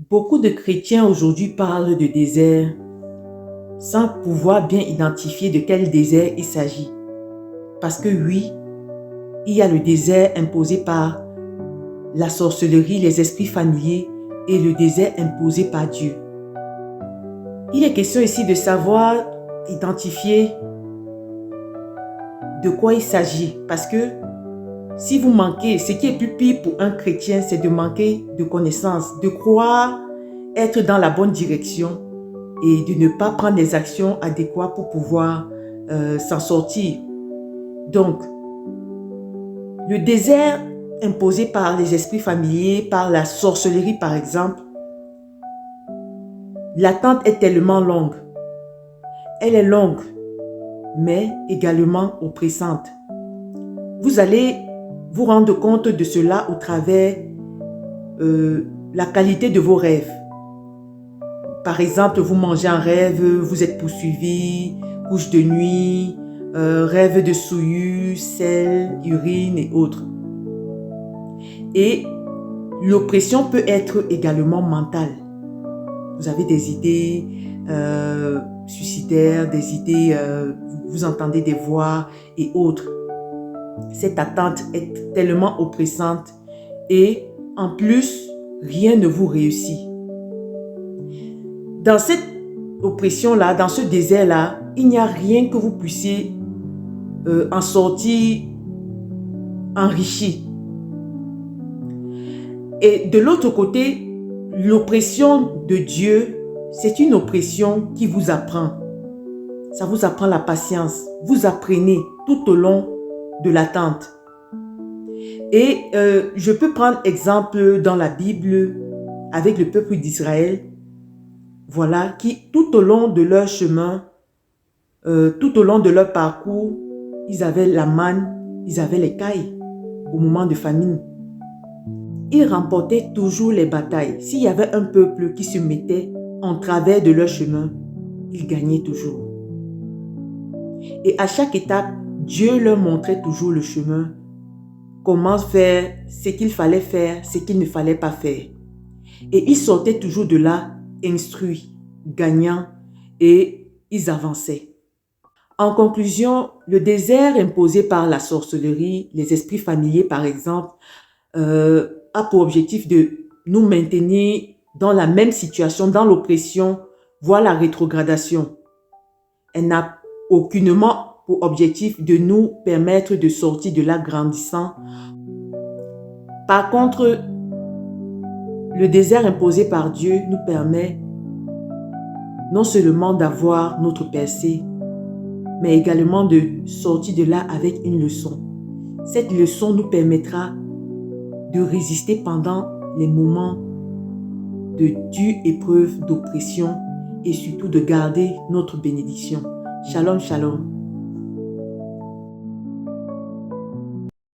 Beaucoup de chrétiens aujourd'hui parlent de désert sans pouvoir bien identifier de quel désert il s'agit. Parce que oui, il y a le désert imposé par la sorcellerie, les esprits familiers et le désert imposé par Dieu. Il est question ici de savoir identifier de quoi il s'agit. Parce que si vous manquez, ce qui est plus pire pour un chrétien, c'est de manquer de connaissances, de croire être dans la bonne direction et de ne pas prendre les actions adéquates pour pouvoir s'en sortir. Donc, le désert imposé par les esprits familiers, par la sorcellerie par exemple, l'attente est tellement longue. Elle est longue, mais également oppressante. Vous allez vous rendre compte de cela au travers la qualité de vos rêves. Par exemple, vous mangez un rêve, vous êtes poursuivi, couche de nuit, rêve de souillure, sel, urine et autres. Et l'oppression peut être également mentale. Vous avez des idées suicidaires, des idées, vous entendez des voix et autres. Cette attente est tellement oppressante et en plus, rien ne vous réussit. Dans cette oppression-là, dans ce désert-là, il n'y a rien que vous puissiez en sortir enrichi. Et de l'autre côté, l'oppression de Dieu, c'est une oppression qui vous apprend. Ça vous apprend la patience. Vous apprenez tout au long de l'attente. Et je peux prendre exemple dans la Bible avec le peuple d'Israël. Voilà, qui tout au long de leur chemin, tout au long de leur parcours, ils avaient la manne, ils avaient les cailles au moment de famine. Ils remportaient toujours les batailles. S'il y avait un peuple qui se mettait en travers de leur chemin, ils gagnaient toujours. Et à chaque étape, Dieu leur montrait toujours le chemin, comment faire, ce qu'il fallait faire, ce qu'il ne fallait pas faire. Et ils sortaient toujours de là instruits, gagnants, et ils avançaient. En conclusion, le désert imposé par la sorcellerie, les esprits familiers par exemple, a pour objectif de nous maintenir dans la même situation, dans l'oppression, voire la rétrogradation. Elle n'a aucunement pour objectif de nous permettre de sortir de là grandissant. Par contre, le désert imposé par Dieu nous permet non seulement d'avoir notre percée, mais également de sortir de là avec une leçon. Cette leçon nous permettra de résister pendant les moments de dure épreuve, d'oppression et surtout de garder notre bénédiction. Shalom, shalom.